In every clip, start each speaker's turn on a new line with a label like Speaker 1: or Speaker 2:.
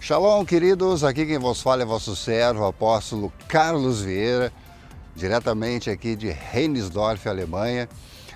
Speaker 1: Shalom, queridos, aqui quem vos fala é vosso servo, o apóstolo Carlos Vieira, diretamente aqui de Reinsdorf, Alemanha,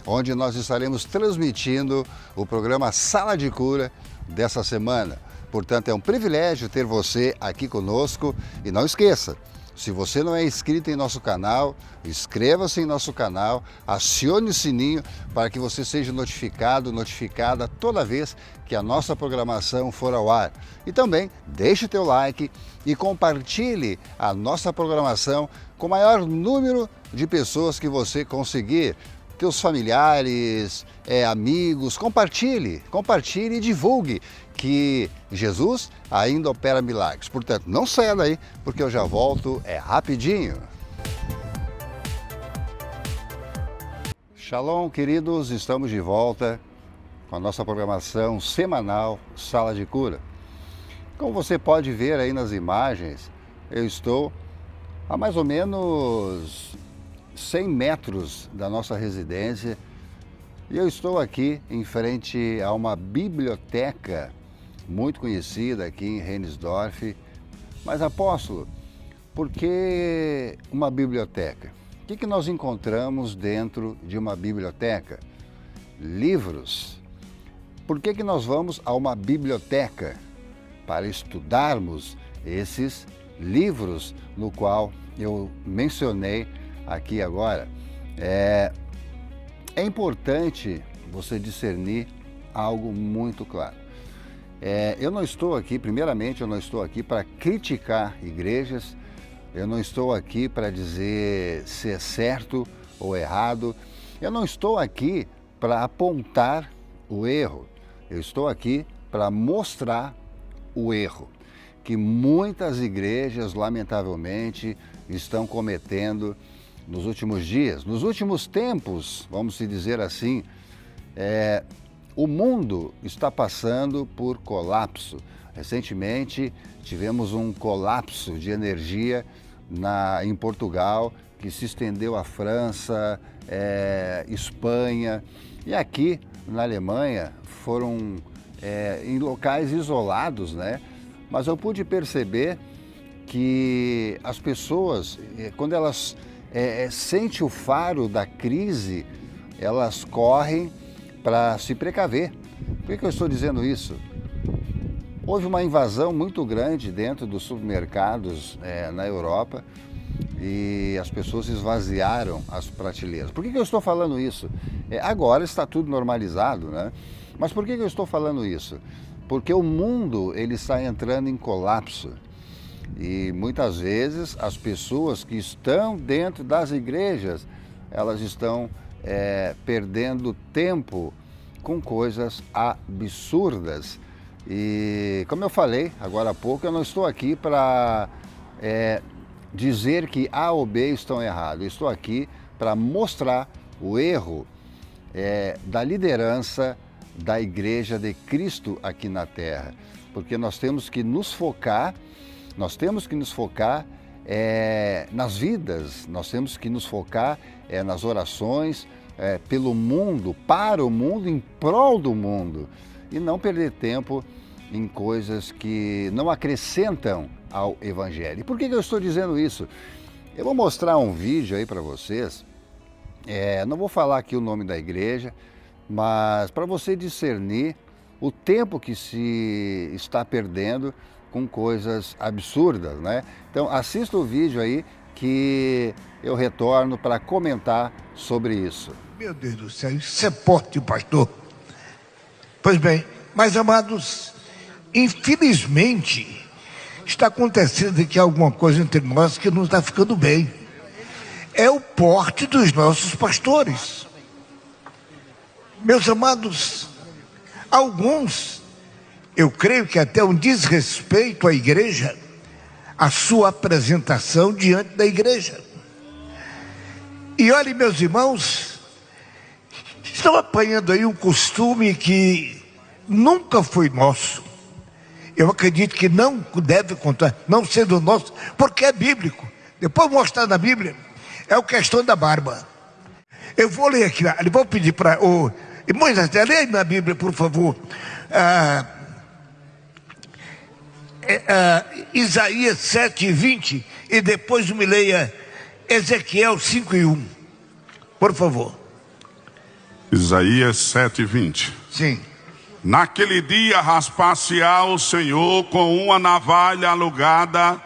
Speaker 1: onde nós estaremos transmitindo o programa Sala de Cura dessa semana. Portanto, é um privilégio ter você aqui conosco e não esqueça, se você não é inscrito em nosso canal, inscreva-se em nosso canal, acione o sininho para que você seja notificada toda vez que a nossa programação for ao ar. E também deixe teu like e compartilhe a nossa programação com o maior número de pessoas que você conseguir. Teus familiares, amigos, compartilhe e divulgue que Jesus ainda opera milagres. Portanto, não saia daí, porque eu já volto, rapidinho. Shalom, queridos, estamos de volta com a nossa programação semanal Sala de Cura. Como você pode ver aí nas imagens, eu estou a mais ou menos 100 metros da nossa residência e eu estou aqui em frente a uma biblioteca muito conhecida aqui em Reinsdorf. Mas, apóstolo, por que uma biblioteca? O que nós encontramos dentro de uma biblioteca? Livros. Por que nós vamos a uma biblioteca? Para estudarmos esses livros no qual eu mencionei aqui agora. É importante você discernir algo muito claro. Eu não estou aqui, primeiramente, eu não estou aqui para criticar igrejas, eu não estou aqui para dizer se é certo ou errado, eu não estou aqui para apontar o erro, eu estou aqui para mostrar o erro que muitas igrejas, lamentavelmente, estão cometendo nos últimos dias, nos últimos tempos, vamos dizer assim. O mundo está passando por colapso. Recentemente tivemos um colapso de energia em Portugal, que se estendeu à França, Espanha, e aqui na Alemanha foram em locais isolados, né? Mas eu pude perceber que as pessoas, quando elas sentem o faro da crise, elas correm para se precaver. Por que eu estou dizendo isso? Houve uma invasão muito grande dentro dos supermercados na Europa e as pessoas esvaziaram as prateleiras. Por que eu estou falando isso? Agora está tudo normalizado, né? Mas por que eu estou falando isso? Porque o mundo ele está entrando em colapso e muitas vezes as pessoas que estão dentro das igrejas, elas estão perdendo tempo com coisas absurdas. E como eu falei agora há pouco, eu não estou aqui para dizer que A ou B estão errados. Eu estou aqui para mostrar o erro da liderança da Igreja de Cristo aqui na Terra. Porque nós temos que nos focar, nas vidas, nós temos que nos focar nas orações, pelo mundo, para o mundo, em prol do mundo, e não perder tempo em coisas que não acrescentam ao Evangelho. E por que eu estou dizendo isso? Eu vou mostrar um vídeo aí para vocês, não vou falar aqui o nome da igreja, mas para você discernir o tempo que se está perdendo com coisas absurdas, né? Então assista o vídeo aí que eu retorno para comentar sobre isso.
Speaker 2: Meu Deus do céu, isso é forte, pastor. Pois bem, mas amados, infelizmente está acontecendo aqui alguma coisa entre nós que não está ficando bem. É o porte dos nossos pastores. Meus amados, alguns, eu creio que até um desrespeito à igreja, a sua apresentação diante da igreja. E olhem, meus irmãos, estão apanhando aí um costume que nunca foi nosso. Eu acredito que não deve contar, não sendo nosso, porque é bíblico. Depois mostrar na Bíblia, é a questão da barba. Eu vou ler aqui, eu vou pedir para o Moisés, leia na Bíblia, por favor. Isaías 7:20 e depois me leia Ezequiel 5:1, por favor.
Speaker 3: Isaías 7:20.
Speaker 2: Sim.
Speaker 3: Naquele dia raspar-se-á o Senhor com uma navalha alugada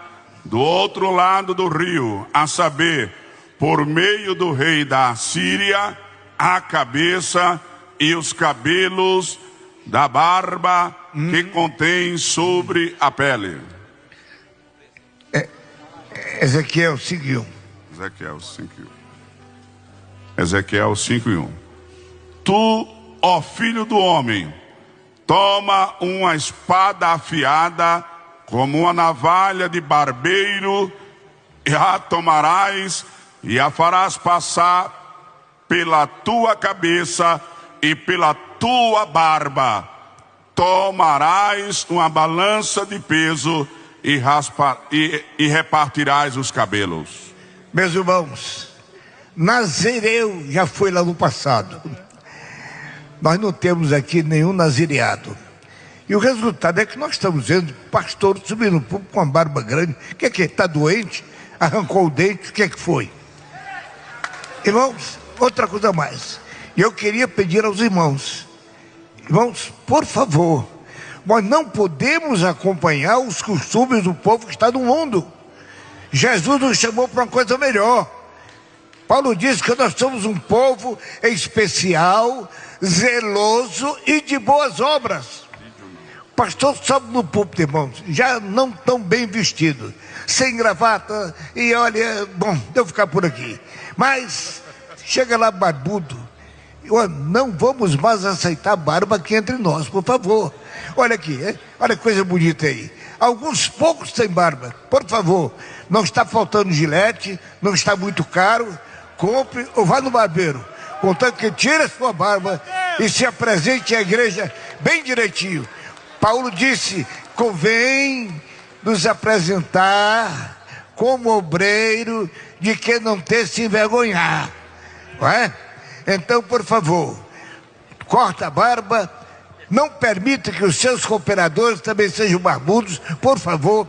Speaker 3: do outro lado do rio, a saber, por meio do rei da Assíria, a cabeça e os cabelos da barba que contém sobre a pele.
Speaker 2: Ezequiel 5:1.
Speaker 3: Ezequiel 5:1. Ezequiel 5:1. Tu, ó filho do homem, toma uma espada afiada como uma navalha de barbeiro, e a tomarás e a farás passar pela tua cabeça e pela tua barba. Tomarás uma balança de peso e repartirás os cabelos.
Speaker 2: Meus irmãos, Nazireu já foi lá no passado. Nós não temos aqui nenhum nazireado. E o resultado é que nós estamos vendo pastor subindo no púlpito com uma barba grande. O que é que? Está doente? Arrancou o dente? O que é que foi? Irmãos, outra coisa mais. E eu queria pedir aos irmãos, por favor, nós não podemos acompanhar os costumes do povo que está no mundo. Jesus nos chamou para uma coisa melhor. Paulo diz que nós somos um povo especial, zeloso e de boas obras. Pastor sobe no púlpito, irmãos, já não tão bem vestido, sem gravata, e olha, bom, devo ficar por aqui. Mas chega lá barbudo. Não vamos mais aceitar barba aqui entre nós, por favor. Olha aqui, olha que coisa bonita aí. Alguns poucos têm barba, por favor. Não está faltando gilete, não está muito caro. Compre ou vá no barbeiro, contanto que tire a sua barba e se apresente à igreja bem direitinho. Paulo disse: convém nos apresentar como obreiro de que não ter se envergonhar, não é? Então, por favor, corta a barba, não permita que os seus cooperadores também sejam barbudos, por favor.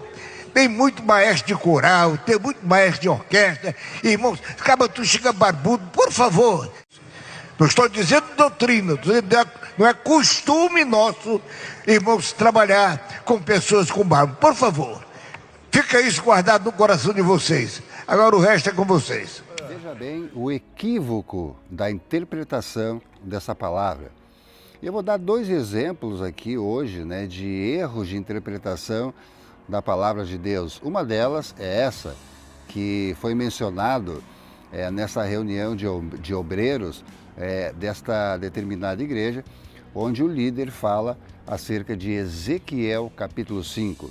Speaker 2: Tem muito maestro de coral, tem muito maestro de orquestra. Irmãos, acaba tu chega barbudo, por favor. Não estou dizendo doutrina, não é costume nosso, irmãos, trabalhar com pessoas com barba. Por favor, fica isso guardado no coração de vocês. Agora o resto é com vocês.
Speaker 1: Veja bem o equívoco da interpretação dessa palavra. Eu vou dar 2 exemplos aqui hoje, né, de erros de interpretação da palavra de Deus. Uma delas é essa, que foi mencionado nessa reunião de obreiros desta determinada igreja, onde o líder fala acerca de Ezequiel capítulo 5.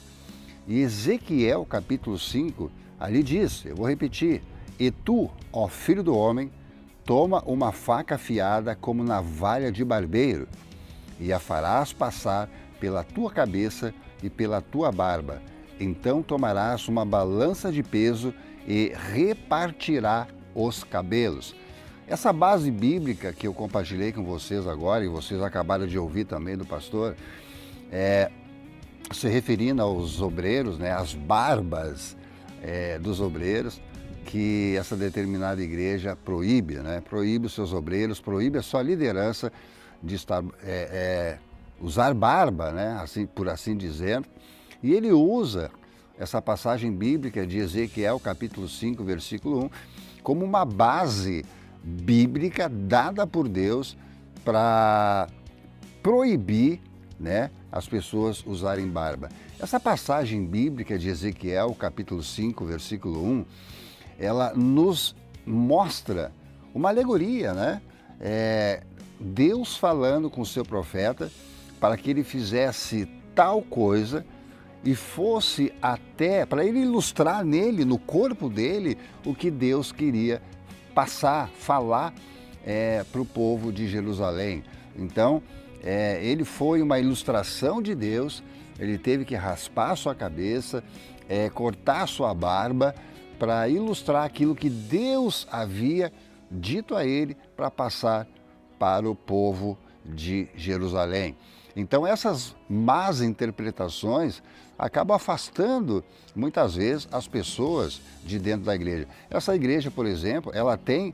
Speaker 1: E Ezequiel capítulo 5, ali diz, eu vou repetir: e tu, ó filho do homem, toma uma faca afiada como navalha de barbeiro, e a farás passar pela tua cabeça e pela tua barba. Então tomarás uma balança de peso e repartirá os cabelos. Essa base bíblica que eu compartilhei com vocês agora, e vocês acabaram de ouvir também do pastor, se referindo aos obreiros, né, as barbas dos obreiros, que essa determinada igreja proíbe, né, proíbe os seus obreiros, proíbe a sua liderança de estar, usar barba, né, assim, por assim dizer. E ele usa essa passagem bíblica de Ezequiel, capítulo 5, versículo 1, como uma base bíblica dada por Deus para proibir, né, as pessoas usarem barba. Essa passagem bíblica de Ezequiel, capítulo 5, versículo 1, ela nos mostra uma alegoria, né? Deus falando com o seu profeta para que ele fizesse tal coisa e fosse até, para ele ilustrar nele, no corpo dele, o que Deus queria passar, falar para o povo de Jerusalém. Então, ele foi uma ilustração de Deus, ele teve que raspar a sua cabeça, cortar a sua barba, para ilustrar aquilo que Deus havia dito a ele para passar para o povo de Jerusalém. Então essas más interpretações acabam afastando muitas vezes as pessoas de dentro da igreja. Essa igreja, por exemplo, ela tem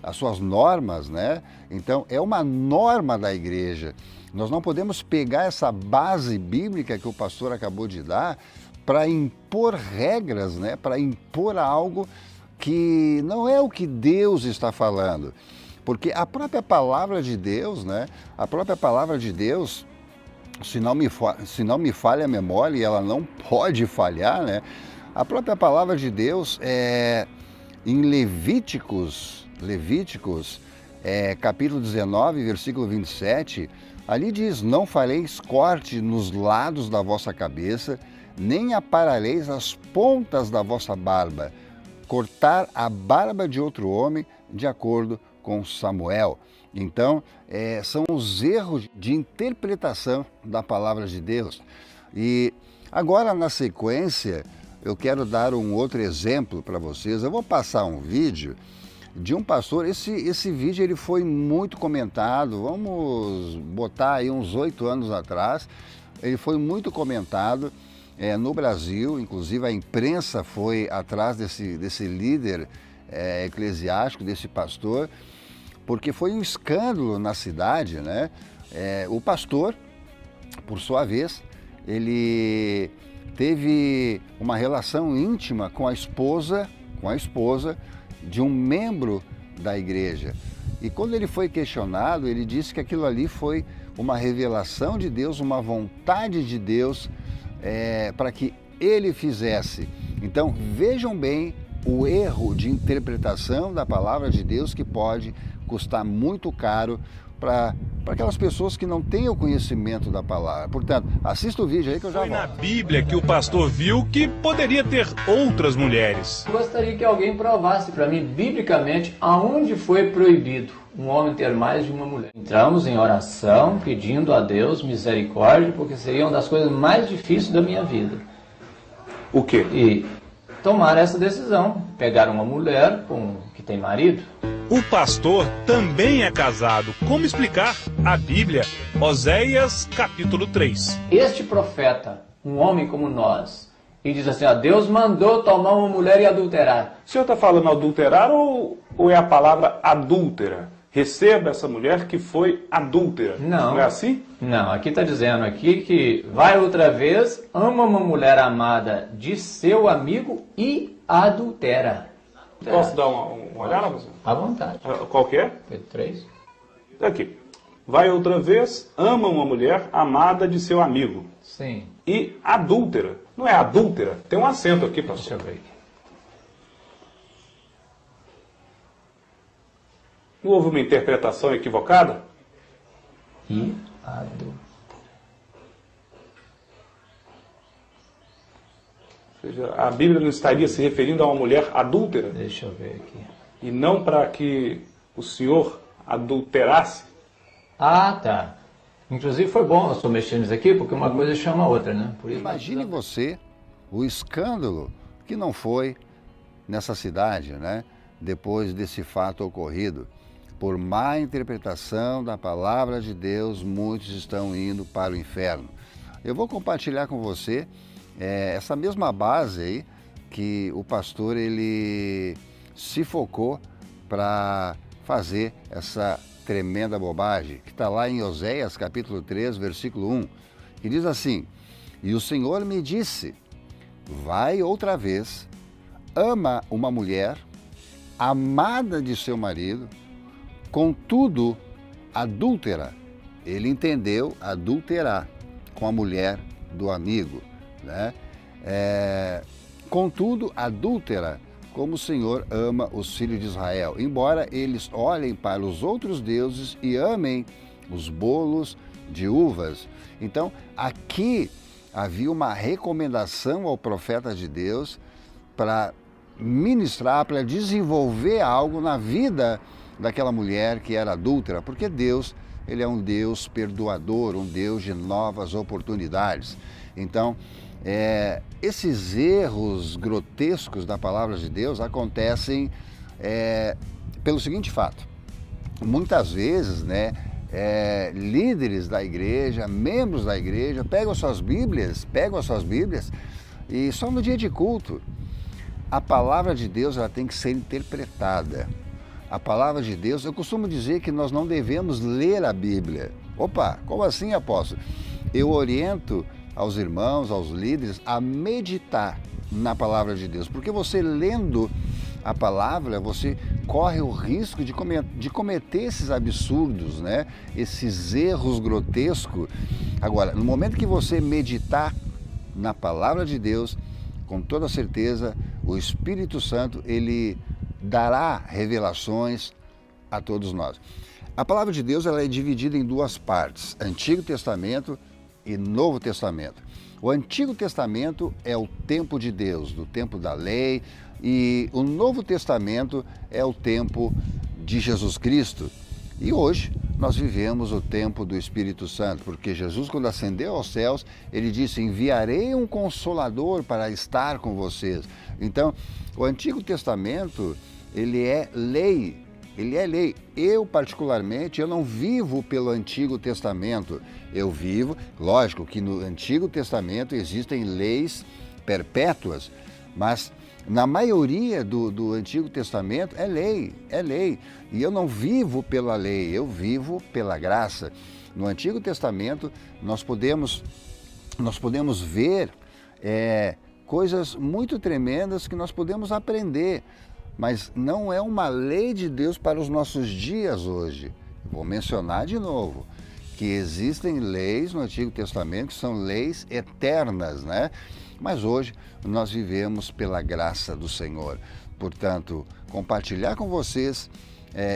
Speaker 1: as suas normas, né? Então é uma norma da igreja. Nós não podemos pegar essa base bíblica que o pastor acabou de dar para impor regras, né? Para impor algo que não é o que Deus está falando. Porque a própria palavra de Deus, né? A própria palavra de Deus, se não me falha a memória, e ela não pode falhar, né? A própria palavra de Deus, em Levíticos, capítulo 19, versículo 27, ali diz: não fareis corte nos lados da vossa cabeça, nem aparareis as pontas da vossa barba, cortar a barba de outro homem de acordo com Samuel. Então, são os erros de interpretação da palavra de Deus. E agora, na sequência, eu quero dar um outro exemplo para vocês. Eu vou passar um vídeo de um pastor. Esse vídeo ele foi muito comentado, vamos botar aí uns 8 anos atrás. Ele foi muito comentado no Brasil, inclusive a imprensa foi atrás desse líder eclesiástico, desse pastor, porque foi um escândalo na cidade, né? O pastor, por sua vez, ele teve uma relação íntima com a esposa de um membro da igreja. E quando ele foi questionado, ele disse que aquilo ali foi uma revelação de Deus, uma vontade de Deus para que ele fizesse. Então, vejam bem o erro de interpretação da palavra de Deus, que pode custar muito caro para aquelas pessoas que não têm o conhecimento da palavra. Portanto, assista o vídeo aí que eu já volto.
Speaker 4: Foi na Bíblia que o pastor viu que poderia ter outras mulheres.
Speaker 5: Gostaria que alguém provasse para mim, biblicamente, aonde foi proibido um homem ter mais de uma mulher. Entramos em oração, pedindo a Deus misericórdia, porque seria uma das coisas mais difíceis da minha vida.
Speaker 4: O quê?
Speaker 5: E tomar essa decisão, pegar uma mulher que tem marido.
Speaker 4: O pastor também é casado. Como explicar a Bíblia? Oséias, capítulo 3.
Speaker 5: Este profeta, um homem como nós, e diz assim: Deus mandou tomar uma mulher e adulterar.
Speaker 6: O senhor está falando adulterar ou é a palavra adúltera? Receba essa mulher que foi adúltera.
Speaker 5: Não.
Speaker 6: É assim?
Speaker 5: Não, aqui está dizendo aqui que vai outra vez, ama uma mulher amada de seu amigo e adultera.
Speaker 6: Posso dar uma olhada, professor?
Speaker 5: À vontade.
Speaker 6: Qual que é?
Speaker 5: Pedro 3.
Speaker 6: Aqui. Vai outra vez, ama uma mulher amada de seu amigo.
Speaker 5: Sim.
Speaker 6: E adúltera. Não é adúltera? Tem um acento aqui,
Speaker 5: Deixa
Speaker 6: pastor.
Speaker 5: eu ver aqui.
Speaker 6: Não houve uma interpretação equivocada?
Speaker 5: E adultera.
Speaker 6: Ou seja, a Bíblia não estaria se referindo a uma mulher adúltera?
Speaker 5: Deixa eu ver aqui.
Speaker 6: E não para que o senhor adulterasse?
Speaker 5: Ah, tá. Inclusive foi bom eu estou mexendo nisso aqui, porque uma coisa chama a outra, né? Por isso
Speaker 1: Imagine você o escândalo que não foi nessa cidade, né? Depois desse fato ocorrido. Por má interpretação da palavra de Deus, muitos estão indo para o inferno. Eu vou compartilhar com você essa mesma base aí que o pastor ele se focou para fazer essa tremenda bobagem, que está lá em Oséias capítulo 3, versículo 1, que diz assim: e o Senhor me disse, vai outra vez, ama uma mulher amada de seu marido, contudo adúltera. Ele entendeu adulterar com a mulher do amigo, né? Contudo adúltera, como o Senhor ama os filhos de Israel, embora eles olhem para os outros deuses e amem os bolos de uvas. Então, aqui havia uma recomendação ao profeta de Deus para ministrar, para desenvolver algo na vida daquela mulher que era adúltera, porque Deus, ele é um Deus perdoador, um Deus de novas oportunidades. Então, esses erros grotescos da palavra de Deus acontecem pelo seguinte fato: muitas vezes, né, líderes da igreja, membros da igreja, pegam as suas Bíblias e só no dia de culto. A palavra de Deus ela tem que ser interpretada. A palavra de Deus, eu costumo dizer que nós não devemos ler a Bíblia. Opa, como assim, apóstolo? Eu oriento aos irmãos, aos líderes, a meditar na palavra de Deus, porque você lendo a palavra, você corre o risco de cometer esses absurdos, né? Esses erros grotescos. Agora, no momento que você meditar na palavra de Deus, com toda certeza, o Espírito Santo, ele dará revelações a todos nós. A palavra de Deus ela é dividida em duas partes, Antigo Testamento e Novo Testamento. O Antigo Testamento é o tempo de Deus, do tempo da lei, e o Novo Testamento é o tempo de Jesus Cristo. E hoje nós vivemos o tempo do Espírito Santo, porque Jesus, quando ascendeu aos céus, ele disse: enviarei um Consolador para estar com vocês. Então, o Antigo Testamento, ele é lei. Ele é lei. Eu, particularmente, eu não vivo pelo Antigo Testamento. Eu vivo, lógico que no Antigo Testamento existem leis perpétuas, mas na maioria do Antigo Testamento é lei. E eu não vivo pela lei, eu vivo pela graça. No Antigo Testamento, nós podemos ver coisas muito tremendas que nós podemos aprender, mas não é uma lei de Deus para os nossos dias hoje. Vou mencionar de novo que existem leis no Antigo Testamento que são leis eternas, né? Mas hoje nós vivemos pela graça do Senhor. Portanto, compartilhar com vocês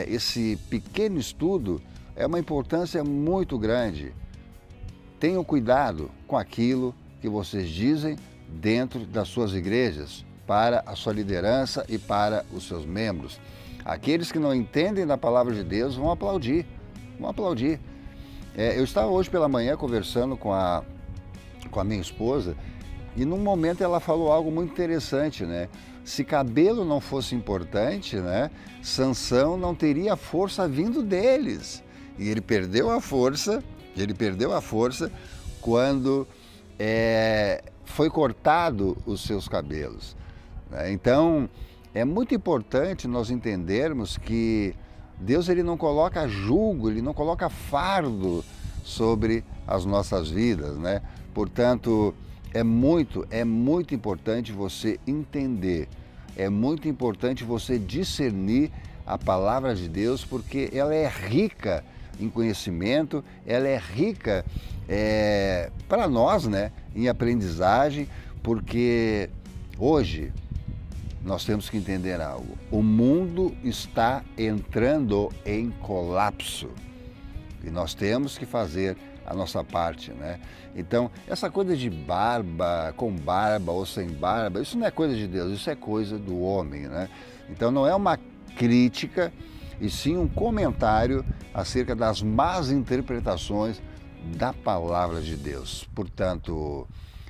Speaker 1: esse pequeno estudo é uma importância muito grande. Tenham cuidado com aquilo que vocês dizem dentro das suas igrejas, para a sua liderança e para os seus membros. Aqueles que não entendem da palavra de Deus vão aplaudir. Eu estava hoje pela manhã conversando com a minha esposa e num momento ela falou algo muito interessante, né? Se cabelo não fosse importante, né? Sansão não teria força vindo deles. E ele perdeu a força quando foi cortado os seus cabelos. Então, é muito importante nós entendermos que Deus ele não coloca jugo, ele não coloca fardo sobre as nossas vidas, né? Portanto, é muito importante você entender, é muito importante você discernir a palavra de Deus, porque ela é rica em conhecimento, ela é rica para nós, né? Em aprendizagem, porque hoje nós temos que entender algo. O mundo está entrando em colapso e nós temos que fazer a nossa parte, né? Então, essa coisa de barba, com barba ou sem barba, isso não é coisa de Deus, isso é coisa do homem, né? Então, não é uma crítica, e sim um comentário acerca das más interpretações da palavra de Deus. Portanto,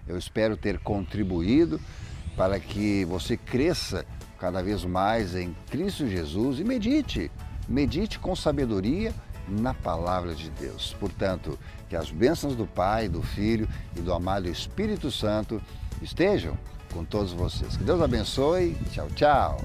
Speaker 1: eu espero ter contribuído para que você cresça cada vez mais em Cristo Jesus e medite com sabedoria na palavra de Deus. Portanto, que as bênçãos do Pai, do Filho e do amado Espírito Santo estejam com todos vocês. Que Deus abençoe. Tchau, tchau.